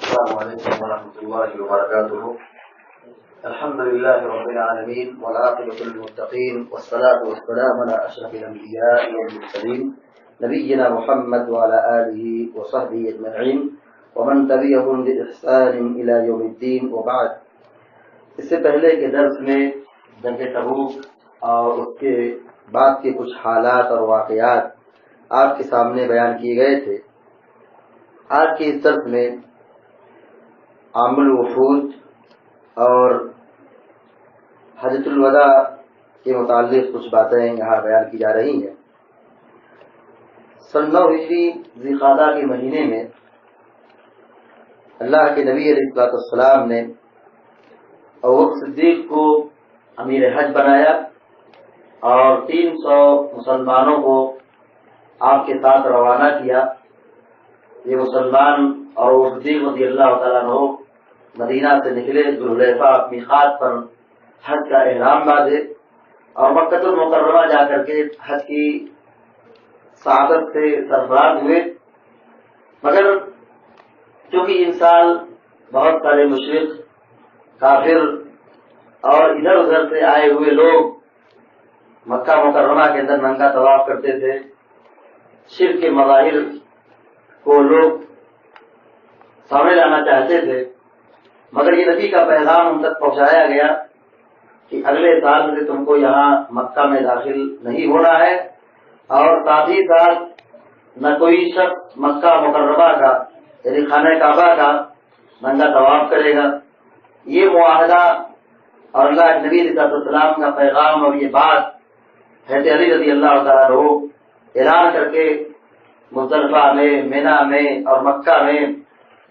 السلام علیکم ورحمۃ اللہ وبرکاتہ. الحمد للہ رب العالمین والعاقبۃ للمتقین والصلاة والسلام علی اشرف الانبیاء والمرسلین نبینا محمد وعلی آلہ وصحبہ اجمعین ومن تبعهم بإحسان الی یوم الدین وبعد. اس سے پہلے کے درس میں جنگ تبوک اور اس کے بعد کے کچھ حالات اور واقعات آپ کے سامنے بیان کیے گئے تھے. آج کے اس درس میں عام الوفود اور حجۃ الوداع کے متعلق کچھ باتیں یہاں بیان کی جا رہی ہیں. سن 9 ہجری ذی القعدہ کے مہینے میں اللہ کے نبی علیہ السلام نے ابوبکر صدیق کو امیر حج بنایا اور 300 مسلمانوں کو آپ کے ساتھ روانہ کیا. یہ مسلمان اور صدیق رضی اللہ تعالیٰ عنہ مدینہ سے نکلے, ذوالحلیفہ میقات پر حج کا احرام باندھے اور مکہ المکرمہ جا کر کے حج کی سعادت سے سرفراز ہوئے. مگر چونکہ ان سال بہت سارے مشرک کافر اور ادھر ادھر سے آئے ہوئے لوگ مکہ مکرمہ کے اندر ننگا طواف کرتے تھے, شرک کے مظاہر کو لوگ سامنے لانا چاہتے تھے, مگر یہ نبی کا پیغام ان تک پہنچایا گیا کہ اگلے سال سے تم کو یہاں مکہ میں داخل نہیں ہونا ہے اور ساتھ ہی ساتھ نہ کوئی شخص مکہ مکرمہ کا یعنی خانہ کعبہ کا ننگا طواف کرے گا. یہ معاہدہ اور اللہ کے نبی علیہ السلام کا پیغام اور یہ بات حضرت علی رضی اللہ تعالیٰ عنہ اعلان کر کے مزدلفہ میں, مینا میں اور مکہ میں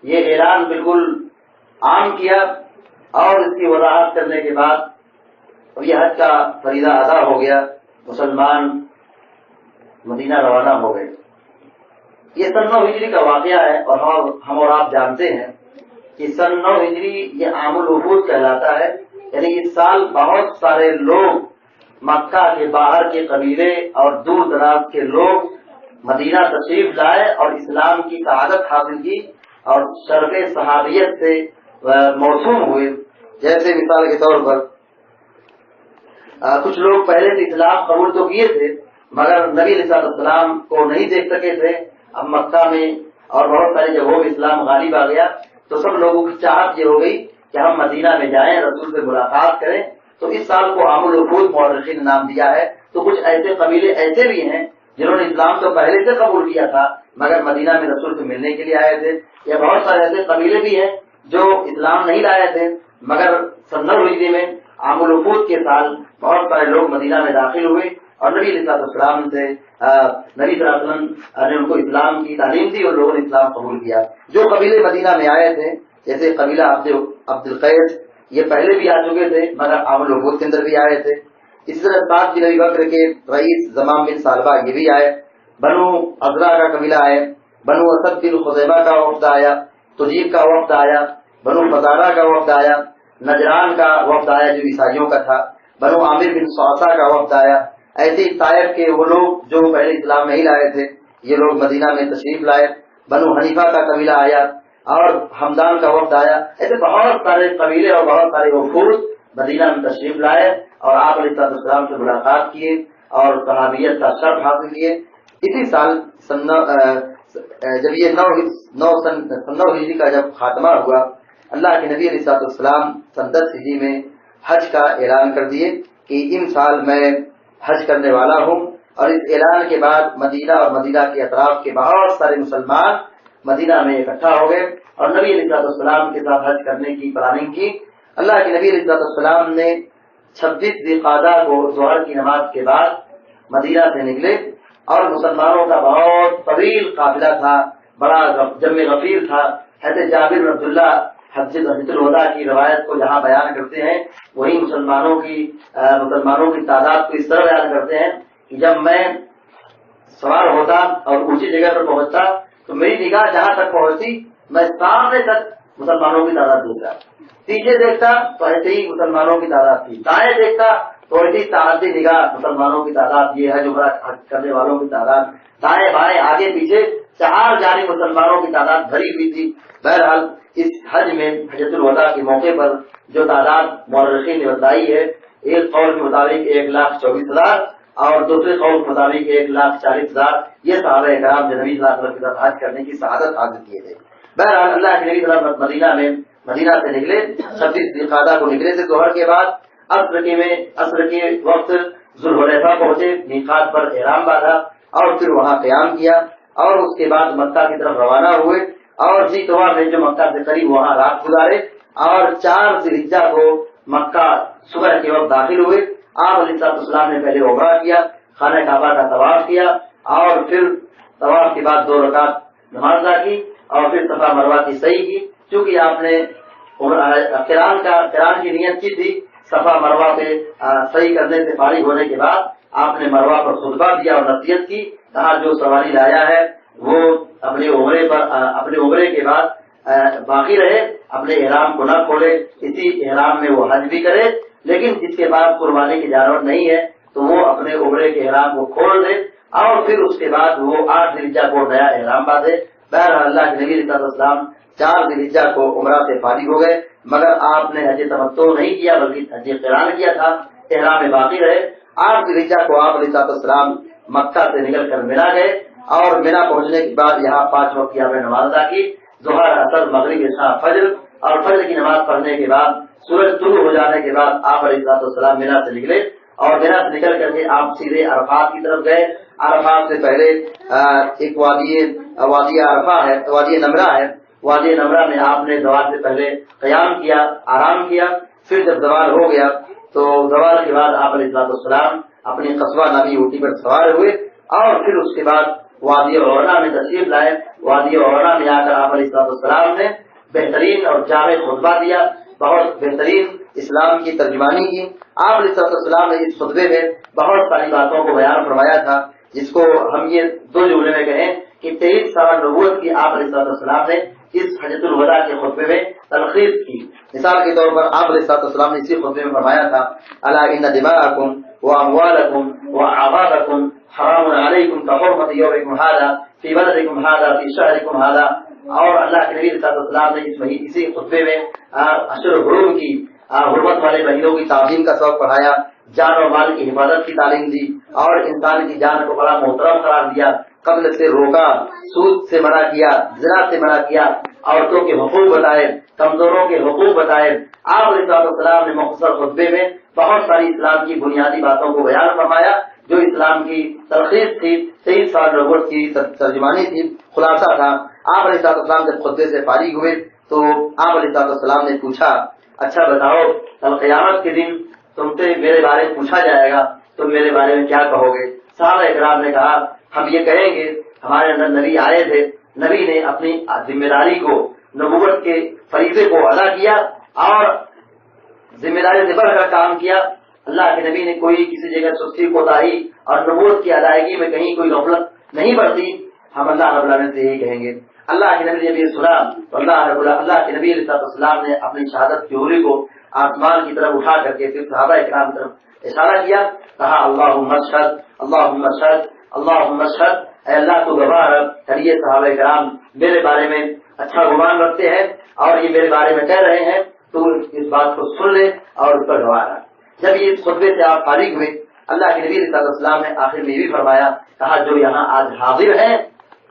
یہ اعلان بالکل عام کیا اور اس کی وضاحت کرنے کے بعد یہ حج کا فریضہ ادا ہو گیا. مسلمان مدینہ روانہ ہو گئے. یہ سن 9 ہجری کا واقعہ ہے اور ہم اور آپ جانتے ہیں کہ سن 9 ہجری یہ عام الوفود کہلاتا ہے. یعنی اس سال بہت سارے لوگ مکہ کے باہر کے قبیلے اور دور دراز کے لوگ مدینہ تشریف لائے اور اسلام کی سعادت حاصل کی اور شرف صحابیت سے موسوم ہوئے. جیسے مثال کے طور پر کچھ لوگ پہلے سے اسلام قبول تو کیے تھے مگر نبی علیہ السلام کو نہیں دیکھ سکے تھے. اب مکہ میں اور بہت ساری جگہوں میں اسلام غالب آ گیا تو سب لوگوں کی چاہت یہ ہو گئی کہ ہم مدینہ میں جائیں, رسول سے ملاقات کریں. تو اس سال کو عام الوفود مورخین نے نام دیا ہے. تو کچھ ایسے قبیلے ایسے بھی ہیں جنہوں نے اسلام تو پہلے سے قبول کیا تھا مگر مدینہ میں رسول سے ملنے کے لیے آئے تھے. یا بہت سارے ایسے قبیلے بھی ہیں جو اسلام نہیں لائے تھے مگر سن 9 ہجری میں عام الوفود کے سال بہت سارے لوگ مدینہ میں داخل ہوئے اور نبی علیہ السلام سے نبی صلی اللہ علیہ وسلم نے ان کو اسلام کی تعلیم دی اور لوگوں نے اسلام قبول کیا. جو قبیلے مدینہ میں آئے تھے جیسے قبیلہ عبد القیس, یہ پہلے بھی آ چکے تھے مگر عام الوفود کے اندر بھی آئے تھے. اسی طرح سعد بن ابی بکر کے رئیس زمام بن ثعلبہ یہ بھی آئے. بنو عذرا کا قبیلہ آئے, بنو اسد بن خزیمہ کا وفد آیا, تجیب کا وفد آیا, بنو فزارہ کا وفد آیا, نجران کا وفد آیا جو عیسائیوں کا تھا, بنو عامر بن صعصہ کا وفد آیا. ایسے ہی طائف کے وہ لوگ جو پہلے اسلام نہیں لائے تھے یہ لوگ مدینہ میں تشریف لائے. بنو حنیفہ کا قبیلہ آیا اور حمدان کا وفد آیا. ایسے بہت سارے قبیلے اور بہت سارے وفود مدینہ میں تشریف لائے اور آپ علیہ السلام سے ملاقات کیے اور صحابیت کا شرف حاصل کیے. اسی سال جب یہ 9 ہجری کا جب خاتمہ ہوا, اللہ کے نبی علیہ السلام سن 10 ہجری میں حج کا اعلان کر دیے کہ ان سال میں حج کرنے والا ہوں. اور اس اعلان کے بعد مدینہ اور مدینہ کے اطراف کے بہت سارے مسلمان مدینہ میں اکٹھا ہو گئے اور نبی علیہ السلام کے ساتھ حج کرنے کی پلاننگ کی. اللہ کے نبی علیہ السلام نے 26 ذی القعدہ کو ظہر کی نماز کے بعد مدینہ سے نکلے اور مسلمانوں کا بہت طویل قافلہ تھا, بڑا جمع غفیر تھا. حضرت جابر بن عبداللہ حجۃ الوداع کی روایت کو جہاں بیان کرتے ہیں وہی مسلمانوں کی تعداد کو اس طرح بیان کرتے ہیں کہ جب میں سوار ہوتا اور اونچی جگہ پر پہنچتا تو میری نگاہ جہاں تک پہنچتی میں سامنے تک مسلمانوں کی تعداد دیکھتا, پیچھے دیکھتا تو ایسے ہی مسلمانوں کی تعداد تھی, دائیں دیکھتا تو اسی تعدی نگاہ مسلمانوں کی تعداد یہ ہے جو عمرہ کرنے والوں کی تعداد دائیں بائیں آگے پیچھے چار جانب مسلمانوں کی تعداد بھری ہوئی تھی. بہرحال اس حج میں حجۃ الوداع کے موقع پر جو تعداد مورخین نے بتائی ہے، ایک قول کے مطابق 1,24,000 اور دوسرے قول کے مطابق 1,40,000 یہ صحابہ کرام جو نبی صلی اللہ علیہ وسلم کے ساتھ حج کرنے کی سعادت حاصل کیے تھے. بہرحال اللہ کے نبی صلی اللہ علیہ وسلم مدینہ سے نکلے 26 ذوالقعدہ کو نکلے تھے ظہر کے بعد. عصر کے وقت ذوالحلیفہ پہنچے، میقات پر احرام باندھا اور پھر وہاں قیام کیا اور اس کے بعد مکہ کی طرف روانہ ہوئے اور ذیطویٰ میں جو مکہ سے قریب وہاں رات گزارے اور 4 ذی الحجہ کو مکہ صبح کے وقت داخل ہوئے. آپ علیہ السلام نے پہلے عمرہ کیا، خانہ کعبہ کا طواف کیا اور پھر طواف کے بعد 2 رکعت نماز ادا کی اور پھر صفا مروہ کی سعی کی. چونکہ آپ نے قران کی نیت کی تھی، صفا مروہ پہ سعی کرنے سے فارغ ہونے کے بعد آپ نے مروہ پر خطبہ دیا اور نصیحت کی، کہا جو سواری لایا ہے وہ اپنے عمرے کے بعد باقی رہے، اپنے احرام کو نہ کھولے، اسی احرام میں وہ حج بھی کرے، لیکن جس کے بعد قربانی کی جانور نہیں ہے تو وہ اپنے عمرے کے احرام کو کھول دے اور پھر اس کے بعد وہ 8 ذی الحجہ کو نیا احرام باندھے. بہرحال اللہ کے نبی صلی اللہ علیہ وسلم 4 ذی الحجہ کو عمرہ سے فارغ ہو گئے، مگر آپ نے حج تمتع نہیں کیا بلکہ حج قران کیا تھا، احرام باقی رہے. 8 ذی الحجہ کو آپ علیہ السلام مکہ سے نکل کر منا گئے اور منا پہنچنے کے بعد یہاں 5 وقت کی آپ نے نماز ادا کی، ظہر، عصر، مغرب، عشاء، فجر، اور فجر کی نماز پڑھنے کے بعد سورج طلوع ہو جانے کے بعد آپ علیہ السلام منا سے نکلے اور منا سے نکل کر کے آپ سیدھے عرفات کی طرف گئے. عرفات سے پہلے ایک وادی عرفہ ہے، وادی نمرہ ہے، وادی نمرہ میں آپ نے زوال سے پہلے قیام کیا، آرام کیا. پھر جب زوال ہو گیا تو زوال کے بعد آپ علیہ السلام اپنی قصبہ نبی اونٹی پر سوار ہوئے اور پھر اس کے بعد وادی عورہ میں تشریف لائے. وادی عورہ میں آ کر آپ علیہ السلام نے بہترین اور جامع خطبہ دیا، بہت بہترین اسلام کی ترجمانی کی. آپ علیہ السلام نے اس خطبے میں بہت ساری باتوں کو بیان فرمایا تھا، جس کو ہم یہ 2 جملے میں کہیں کہ 23 سال نبوت کی آپ علیہ السلام نے اس حجۃ الوداع کے خطبے میں تلخیص کی. مثال کے طور پر آپ علیہ السلام نے اسی خطبے میں فرمایا تھا، الا ان دماءکم واموالکم واعراضکم حرام علیکم کحرمۃ یومکم ھذا فی بلدکم ھذا فی شہرکم ھذا. اور اللہ کے نبی صلی اللہ علیہ وسلم نے اسی خطبے میں اشہر حرم کی حرمت والے مہینوں کی تعظیم کا سبق پڑھایا، جان و مال کی حفاظت کی تعلیم دی اور انسان کی جان کو بڑا محترم قرار دیا، قتل سے روکا، سود سے منع کیا، زنا سے منع کیا، عورتوں کے حقوق بتائے، کمزوروں کے حقوق بتائے. آپ علیہ السلام نے مختصر خطبے میں بہت ساری اسلام کی بنیادی باتوں کو بیان فرمایا جو اسلام کی تلخیص تھی، 23 سال نبوت کی ترجمانی تھی، خلاصہ تھا. آپ علیہ السلام جب خطبے سے فارغ ہوئے تو آپ علیہ السلام نے پوچھا، اچھا بتاؤ کل قیامت کے دن تم سے میرے بارے میں پوچھا جائے گا، تم میرے بارے میں کیا کہو گے؟ صحابہ اکرام نے کہا ہم یہ کہیں گے ہمارے اندر نبی آئے تھے، نبی نے اپنی ذمہ داری کو، نبوت کے فریضے کو ادا کیا اور ذمہ داری سے بڑھ کر کام کیا. اللہ کے نبی نے کوئی کسی جگہ سستی کوتاہی اور نبوت کی ادائیگی میں کہیں کوئی غفلت نہیں برتی. ہم اللہ رب العالمین سے یہی کہیں گے. اللہ کے نبی نے سنا تو اللہ کے نبی علیہ السلام نے اپنی شہادت کی انگلی کو آسمان کی طرف اٹھا کر کے پھر صحابہ اکرام کی طرف اشارہ کیا، کہا اللہم اشہد اللہم اشہد اللہم اشہد، اے اللہ تو گواہ ہے. یہ صحابہ کرام میرے بارے میں اچھا گمان رکھتے ہیں اور یہ میرے بارے میں کہہ رہے ہیں، تو اس بات کو سن لے اور اس پر گواہ رہا. جب یہ خطبے سے آپ فارغ ہوئے اللہ کے نبی صلی اللہ علیہ وسلم نے آخر میں یہ بھی فرمایا، کہا جو یہاں آج حاضر ہیں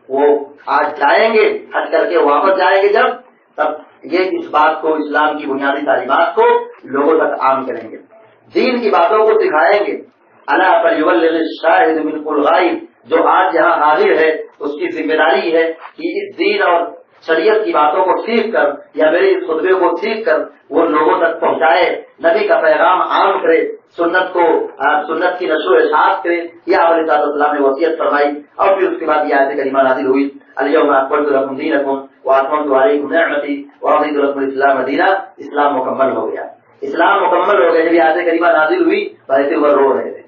وہ آج جائیں گے، حج کر کے واپس جائیں گے جب، تب یہ اس بات کو، اسلام کی بنیادی تعلیمات کو لوگوں تک عام کریں گے، دین کی باتوں کو سکھائیں گے. الا فلیبلغ الشاہد منکم الغائب، جو آج یہاں حاضر ہے اس کی ذمہ داری ہے کہ اس دین اور شریعت کی باتوں کو سیکھ کر یا میرے اس خطبے کو سیکھ کر وہ لوگوں تک پہنچائے، نبی کا پیغام عام کرے، سنت کی نشر و اشاعت کرے. یہ آپ علیہ السلام نے وصیت فرمائی اور پھر اس کے بعد یہ آیت کریمہ نازل ہوئی، الیوم اکملت لکم دینکم واتممت علیکم نعمتی ورضیت لکم الاسلام دینا. اسلام مکمل ہو گیا، اسلام مکمل ہو گیا. جب یہ آیت کریمہ نازل ہوئی تو ایسے وہ رو رہے تھے.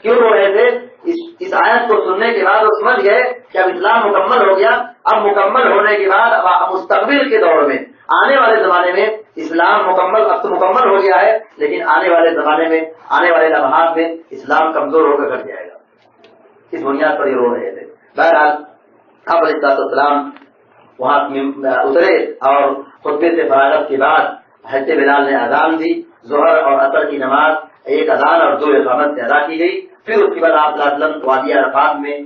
کیوں رو رہے تھے؟ اس آیت کو سننے کے بعد وہ سمجھ گئے کہ اب اسلام مکمل ہو گیا. اب مکمل ہونے کے بعد اب مستقبل کے دور میں آنے والے زمانے میں اسلام مکمل اب تو مکمل ہو گیا ہے، لیکن آنے والے زمانے میں آنے والے لمحات میں اسلام کمزور ہو کر گھٹ جائے گا. اس بنیاد پر یہ رو رہے تھے. بہرحال آپ علیہ السلام وہاں اترے اور خطبے سے فراغت کے بعد حضرت بلال نے اذان دی. ظہر اور عصر کی نماز ایک اذان اور 2 اقامت سے ادا کی گئی. پھر اس کے بعد آپ صلی اللہ علیہ وسلم وادی عرفات میں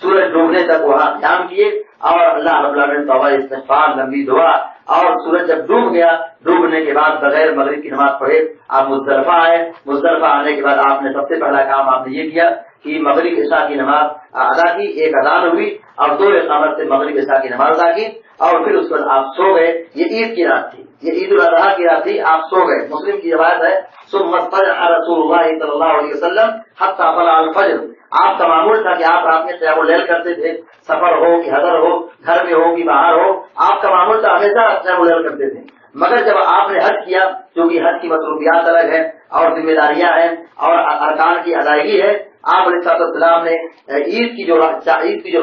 سورج ڈوبنے تک وہاں قیام کیے اور اللہ رب العالمین توبہ استغفار لمبی دعا. اور سورج جب ڈوب گیا، ڈوبنے کے بعد بغیر مغرب کی نماز پڑھے آپ مزدلفہ آئے. مزدلفہ آنے کے بعد آپ نے سب سے پہلا کام آپ نے یہ کیا کہ مغرب عشاء کی نماز ادا کی. ایک اذان ہوئی اور 2 اقامت سے مغرب عشاء کی نماز ادا کی اور پھر اس پر آپ سو گئے. یہ عید کی رات تھی، یہ عید الاضحیٰ کی رات تھی. آپ سو گئے. مسلم کی روایت ہے ثم اضطجع رسول اللہ صلی اللہ علیہ وسلم حتی طلع الفجر. آپ کا معمول تھا کہ آپ رات میں قیام اللیل کرتے تھے، سفر ہو کہ حضر ہو، گھر میں ہو کہ باہر ہو، آپ کا معمول تھا ہمیشہ قیام اللیل کرتے تھے. مگر جب آپ نے حج کیا، کیونکہ حج کی مصروفیات الگ ہیں اور ذمہ داریاں ہیں اور ارکان کی ادائیگی ہے، آپ علیہ السلام نے عید کی جو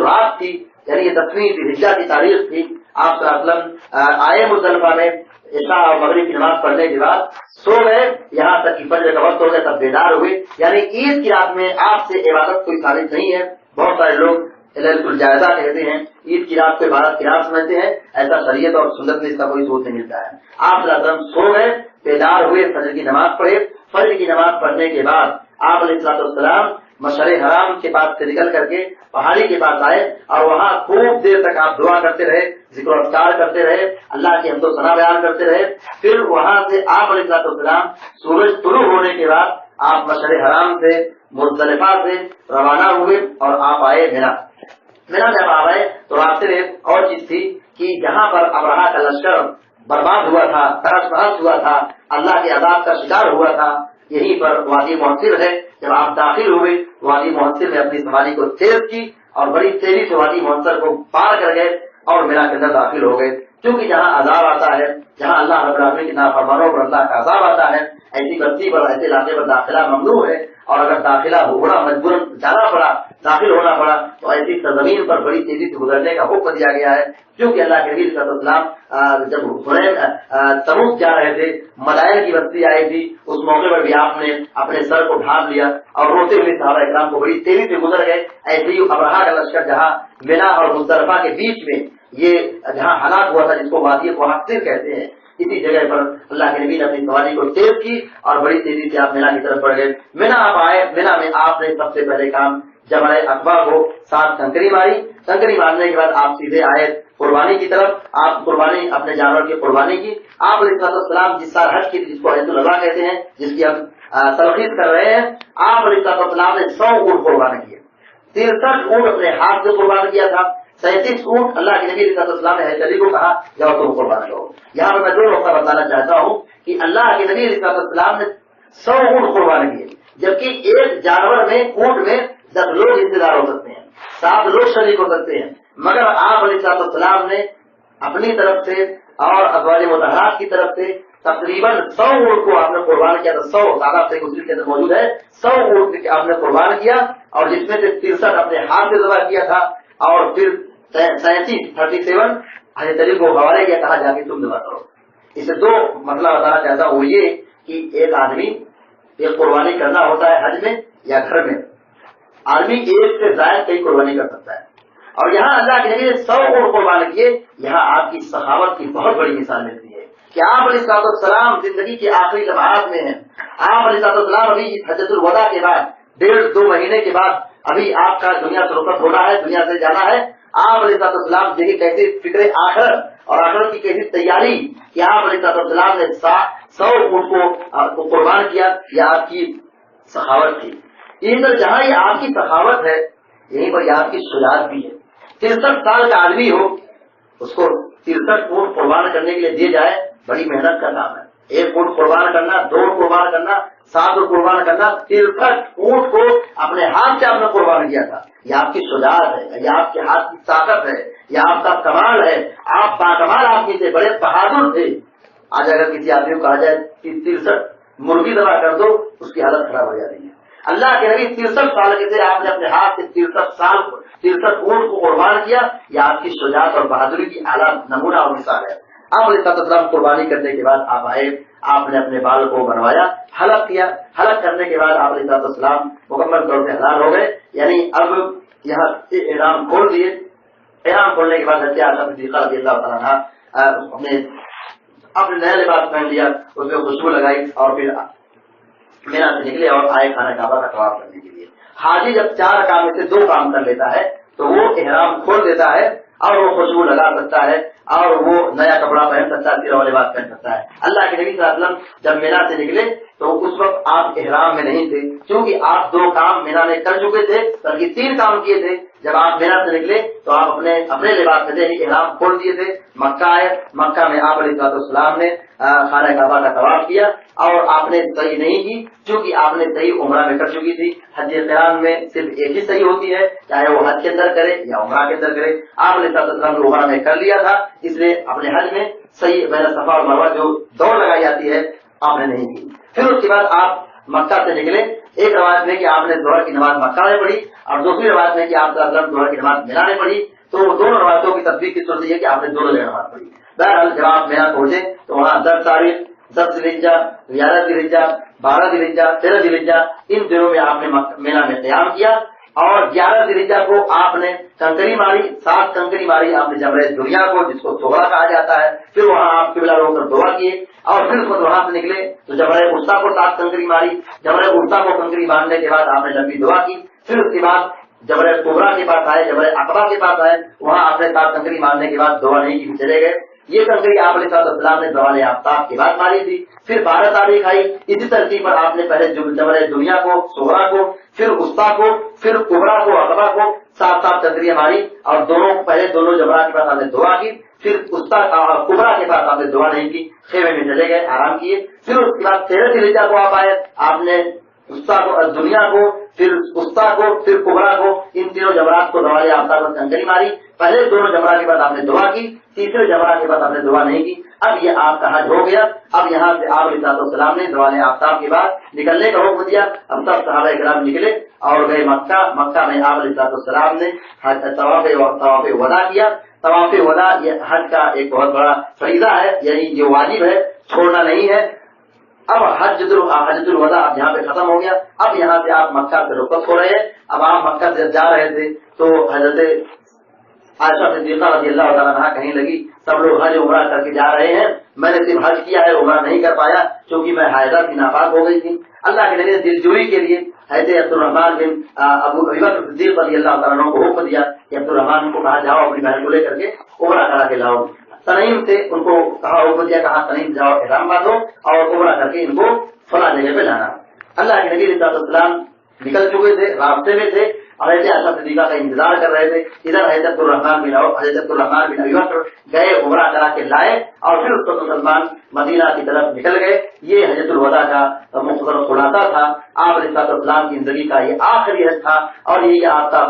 رات تھی، یعنی یہ 10ویں ذوالحجہ کی تاریخ تھی، آپ صلی اللہ علیہ وسلم آئے مزدلفہ میں عشاء اور مغرب کی نماز پڑھنے کے بعد سو گئے یہاں تک کہ فجر کا وقت ہو گیا، تب بیدار ہوئے. یعنی عید کی رات میں آپ سے عبادت کوئی ثابت نہیں ہے. بہت سارے لوگ لیلۃ الجائزہ کہتے ہیں، عید کی رات کو عبادت کی رات سمجھتے ہیں. ایسا شریعت اور سنت میں اس کا کوئی ثبوت نہیں ملتا ہے. آپ صلی اللہ علیہ وسلم سو گئے، بیدار ہوئے، فجر کی نماز پڑھے. فجر کی نماز پڑھنے کے بعد آپ علیہ السلام مشعر حرام کے پاس سے نکل کر کے پہاڑی کے پاس آئے اور وہاں خوب دیر تک آپ دعا کرتے رہے، ذکر و اذکار کرتے رہے، اللہ کی حمد و ثنا بیان کرتے رہے. پھر وہاں سے آپ علیہ السلام سورج طلوع ہونے کے بعد آپ مشعر حرام سے مزدلفہ سے روانہ ہوئے اور آپ آئے مینا. مینا جب آپ آئے تو راستے میں اور چیز تھی کہ جہاں پر ابرہہ کا لشکر برباد ہوا تھا، تہس نہس ہوا تھا، اللہ کے عذاب کا شکار ہوا تھا، یہیں پر وادی مکhtsر ہے. جب آپ داخل ہوئے وادی مکhtsر میں اپنی سواری کو تیز کی اور بڑی تیزی سے وادی مکhtsر کو پار کر گئے اور مینا کے اندر داخل ہو گئے. کیونکہ جہاں عذاب آتا ہے، جہاں اللہ رب العالمین کی نافرمانوں پر اللہ کا عذاب آتا ہے، ایسی بستی پر ایسے علاقے پر داخلہ ممنوع ہے. اور اگر داخلہ ہونا مجبوراً جانا پڑا، داخل ہونا پڑا، تو ایسی سرزمین پر بڑی تیزی سے گزرنے کا حکم دیا گیا ہے. کیونکہ اللہ کے نبی صلی اللہ علیہ وسلم جب تبوک جا رہے تھے، مدائن کی بستی آئی تھی، اس موقع پر بھی آپ نے اپنے سر کو ڈھانپ لیا اور روتے ہوئے صحابہ اکرام کو بڑی تیزی سے گزر گئے. ایسے ہی ابرہہ کا لشکر جہاں مینا اور مزدلفہ کے بیچ میں یہ جہاں ہلاک ہوا تھا، جس کو وادی مکhtsر کہتے ہیں، اسی جگہ پر اللہ کے نبی نے اپنی سواری کو تیز کی اور بڑی تیزی سے آپ مینا کی طرف بڑھ گئے. مینا آپ آئے. مینا میں آپ نے سب سے پہلے کام جمرہ عقبہ کو 7 کنکری ماری. کنکری مارنے کے بعد آپ سیدھے آئے قربانی کی طرف. آپ قربانی اپنے جانور کی قربانی کی. آپ علیہ السلام جس سال حج کی، جس کو عیدالوفا کہتے ہیں، جس کی ہم تلخیص کر رہے ہیں، آپ علیہ السلام نے 100 اونٹ قربان کیے. 63 اونٹ اپنے ہاتھ سے قربان کیا تھا. 37 اونٹ اللہ کے نبی علیہ السلام نے حضرت علی کو کہا جاؤ تم قربان کرو. یہاں پر میں 2 نقطہ بتانا چاہتا ہوں کہ اللہ کے نبی علیہ السلام نے 100 اونٹ قربان کیے، جبکہ ایک جانور میں، اونٹ میں 10 لوگ حصےدار ہو سکتے ہیں، 7 لوگ شریک ہو سکتے ہیں. مگر آپ علیہ السلام نے اپنی طرف سے اور ازواج مطہرات کی طرف سے تقریباً 100 اونٹ کو آپ نے قربان کیا تھا. 100 سادہ سے مسلم کے اندر موجود ہے. 100 اونٹ آپ نے قربان کیا اور جس میں سے 63 اپنے ہاتھ سے ذبح کیا تھا اور پھر 37 حضرت علی کو حوالے کیا، کہا جا کے تم ذبح کرو. اسے 2 مسئلہ بتانا چاہتا ہوں. وہ یہ کہ ایک آدمی ایک قربانی کرنا ہوتا ہے حج میں یا گھر میں. آدمی ایک سے زائد کئی قربانی کر سکتا ہے. اور یہاں اللہ کے نبی نے 100 اونٹ قربان کیے. یہاں آپ کی سخاوت کی بہت بڑی مثال ملتی ہے کہ آپ علیہ السلام زندگی کے آخری لمحات میں ہیں. آپ علیہ السلام ابھی حجۃ الوداع کے بعد 1.5-2 مہینے کے بعد ابھی آپ کا دنیا سے رخصت ہونا ہے، دنیا سے جانا ہے. آپ علیہ السلام دیکھیں کیسے فکر آخرت اور آخرت کی کیسی تیاری کہ آپ علیہ السلام نے 100 اونٹ کو قربان کیا. یہ آپ کی سخاوت تھی. اندر جہاں یہ آپ کی سخاوت ہے، یہیں پر یہ آپ کی شجاعت بھی ہے. 63 سال کا آدمی ہو، اس کو 63 اونٹ قربان کرنے کے لیے دیے جائے، بڑی محنت کا کام ہے. 1 اونٹ قربان کرنا، 2 اونٹ قربان کرنا، 7 اونٹ قربان کرنا. 63 اونٹ کو اپنے ہاتھ سے آپ نے قربان کیا تھا. یہ آپ کی شجاعت ہے، یہ آپ کے ہاتھ کی طاقت ہے، یہ آپ کا کمال ہے. آپ باکمال آدمی تھے، بڑے بہادر تھے. آج اگر کسی آدمی کو کہا جائے کہ 63 مرغی ذبح کر دو، اس کی حالت خراب ہو جاتی ہے. اللہ کے نبی 63 سال کے تھے، آپ نے اپنے ہاتھ سے 63 اونٹ کو قربان کیا. یہ آپ کی شجاعت اور بہادری کی اعلیٰ نمونہ اور مثال ہے. آپ علیہ السلام قربانی کرنے کے بعد آپ آئے، آپ نے اپنے بال کو بنوایا، حلق کیا. حلق کرنے کے بعد آپ علیہ السلام مکمل طور سے حلال ہو گئے. یعنی اب یہاں احرام کھول دیے. احرام کھولنے کے بعد حضرت عائشہ صدیقہ رضی اللہ تعالیٰ عنہا اپنے نیا لباس پہن لیا، اس میں خوشبو لگائی اور پھر مینا سے نکلے اور آئے خانہ کعبہ کا طواف کرنے کے لیے. حاجی جب 4 کام میں سے 2 کام کر لیتا ہے تو وہ احرام کھول دیتا ہے اور وہ خوشبو لگا سکتا ہے اور وہ نیا کپڑا پہن سکتا ہے، تیرا لباس پہن سکتا ہے. اللہ کے نبی صلی اللہ علیہ وسلم جب مینا سے نکلے تو اس وقت آپ احرام میں نہیں تھے، کیونکہ آپ 2 کام مینا میں کر چکے تھے، بلکہ 3 کام کیے تھے. جب آپ مینا سے نکلے تو آپ اپنے لباس میں تھے، احرام کھول دیے تھے. مکہ آئے، مکہ میں آپ علیہ السلام نے خانہ کعبہ کا طواف کیا اور آپ نے صحیح نہیں کی، کیونکہ آپ نے صحیح عمرہ میں کر چکی تھی. حج قران میں صرف ایک ہی صحیح ہوتی ہے، چاہے وہ حج کے اندر کرے یا عمرہ کے اندر کرے. آپ علیہ السلام نے عمرہ میں کر لیا تھا، اس لیے اپنے حج میں صحیح بین صفا اور مروہ جو دوڑ لگائی جاتی ہے آپ نے نہیں کی. پھر اس کے بعد آپ مکہ سے نکلے. ایک روایت میں کہ آپ نے ظہر کی نماز مکہ میں پڑھی اور دوسری روایت میں کہ آپ ظہر کی نماز مینا میں پڑھی. تو دونوں روایتوں کی تصدیق کی صورت یہ ہے کہ آپ نے دونوں جگہ نماز پڑھی. بہرحال جب آپ مینا پہنچے تو وہاں 10 تاریخ، 10 ذی الحجہ، 11 ذی الحجہ، 12 ذی الحجہ، 13 ذی الحجہ، ان دنوں میں آپ نے مینا میں قیام کیا. اور 11 ذی الحجہ کو آپ نے کنکری ماری، 7 کنکری ماری آپ نے جمرہ دنیا کو، جس کو صغرا کہا جاتا ہے. پھر وہاں آپ قبلہ رو کر دعا کیے اور پھر خود وہاں سے نکلے تو جمرہ وسطیٰ کو 7 کنکری ماری. جمرہ وسطیٰ کو کنکری مارنے کے بعد آپ نے لمبی دعا کی. پھر اس کے بعد جمرہ کبریٰ کے پاس آئے، جمرہ عقبہ کے پاس آئے، وہاں آپ نے 7 کنکری مارنے کے بعد دعا نہیں کی، چلے گئے. یہ کنکری آپ علیہ السلام نے زوال آفتاب کے بعد ماری تھی. پھر 12 تاریخ آئی. اسی ترتیب پر آپ نے پہلے جمرہ دنیا کو، صغرا کو، پھر وسطیٰ کو، پھر کبریٰ کو، عقبہ کو 7 کنکریاں ماری اور پہلے دونوں جمرات کے پاس آپ نے دعا کی. پھر کبریٰ کے پاس آپ نے دعا نہیں کی، خیمے میں چلے گئے، آرام کیے. پھر اس کے بعد 13 ذی الحجہ کو آپ آئے، آپ نے وسطیٰ کو، دنیا کو، پھر وسطیٰ کو، پھر کبریٰ کو، ان تینوں جمرات کو زوال آفتاب پر کنکری ماری. پہلے دونوں جمرات کے بعد آپ نے دعا کی، تیسرے جمرات کے بعد آپ نے دعا نہیں کی. اب یہ آپ کا حج ہو گیا. اب یہاں سے آپ علیہ السلام نے زوال آفتاب کے بعد نکلنے کا حکم دیا. اب سب صحابہ کرام نکلے اور گئے مکہ. مکہ میں آپ علیہ السلام نے طواف ودا کیا. طواف ودا یہ حج کا ایک بہت بڑا فریضہ ہے، یعنی یہ واجب ہے، چھوڑنا نہیں ہے. اب حجۃ الوداع اب یہاں پہ ختم ہو گیا. اب یہاں سے آپ مکہ سے رخصت ہو رہے ہیں. اب آپ مکہ سے جا رہے تھے تو حضرت عائشہ صدیقہ رضی اللہ تعالیٰ عنہا کہنے لگی سب لوگ حج عمرہ کر کے جا رہے ہیں، میں نے صرف حج کیا ہے، عمرہ نہیں کر پایا کیونکہ میں حائضہ تھی، ناپاک ہو گئی تھی. اللہ کے نبی نے دلجوئی کے لیے حضرت عبدالرحمن بن ابوبکر صدیق رضی اللہ تعالیٰ عنہ کو حکم دیا کہ عبدالرحمن کو کہا جاؤ اپنی بہن کو لے کر کے عمرہ کرا کے لاؤ. تنعیم سے ان کو کہا حکم دیا، کہا تنعیم جاؤ احرام باندھو اور عمرہ کر کے ان کو فلاں جگہ پہ لانا. اللہ کے نبی علیہ السلام نکل چکے تھے، راستے میں تھے اور حضرت عائشہ صدیقہ کا انتظار کر رہے تھے. ادھر حضرت عبدالرحمن بن ابی بکر گئے، عمرہ کرا کے لائے اور پھر اس کو مسلمان مدینہ کی طرف نکل گئے. یہ حجۃ الوداع کا مختصر خلاصہ تھا. آپ علیہ السلام کی زندگی کا یہ آخری حج تھا اور یہ آپ کا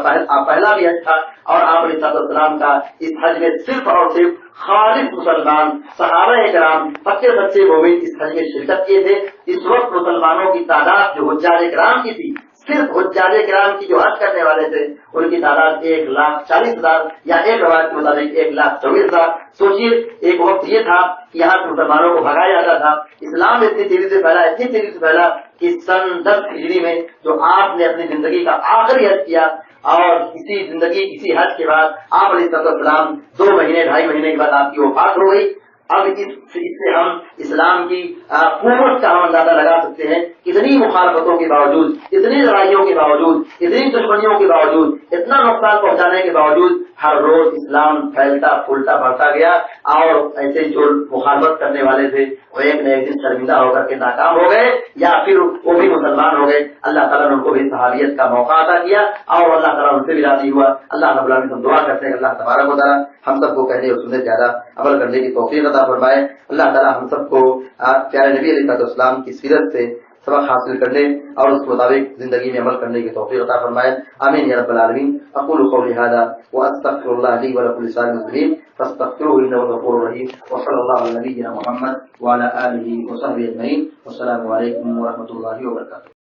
پہلا بھی حج تھا. اور آپ علیہ السلام کا اس حج میں صرف اور صرف خالص مسلمان صحابہ کرام پکے سچے مومن اس حج میں شرکت کیے تھے. اس وقت مسلمانوں کی تعداد جو حجاج کرام کی تھی، صرف حجاج کرام کی جو حج کرنے والے تھے ان کی تعداد 1,40,000 یا ایک روایت کے مطابق 1,24,000. سوچیے ایک وقت یہ تھا کہ یہاں سے مسلمانوں کو بھگایا جاتا تھا. اسلام اتنی تیزی سے پھیلا کہ سن 10 ہجری میں جو آپ نے اپنی زندگی کا آخری حج کیا اور اسی حج کے بعد آپ علیہ السلام 2 مہینے 2.5 مہینے کے بعد آپ کی وفات ہو گئی. اب اس سے ہم اسلام کی قوت کا ہم اندازہ لگا سکتے ہیں. اتنی مخالفتوں کے باوجود، اتنی لڑائیوں کے باوجود، اتنی دشمنیوں کے باوجود، اتنا نقصان پہنچانے کے باوجود ہر روز اسلام پھیلتا پھولتا بڑھتا گیا. اور ایسے جو مخالفت کرنے والے تھے وہ ایک نہ ایک دن شرمندہ ہو کر کے ناکام ہو گئے یا پھر وہ بھی مسلمان ہو گئے. اللہ تعالیٰ نے ان کو بھی صحابیت کا موقع عطا کیا اور اللہ تعالیٰ ان سے بھی راضی ہوا. اللہ رب العالمین ہم دعا کرتے ہیں اللہ تبارک و تعالیٰ ہم سب کو کہنے اور سننے زیادہ عمل کرنے کی توفیق عطا فرمائے. اللہ تعالیٰ ہم سب کو پیارے نبی علیہ السلام کی سیرت سے سبق حاصل کرنے اور اس کے مطابق زندگی میں عمل کرنے کی توفیق عطا فرمائے. آمین یا رب العالمین. اقول قولی هذا واستغفر الله لي ولكم لسائر المسلمين فاستغفروه انه غفور رحيم. وصلى الله على نبينا محمد وعلى اله وصحبه اجمعين. والسلام علیکم ورحمۃ اللہ وبرکاتہ.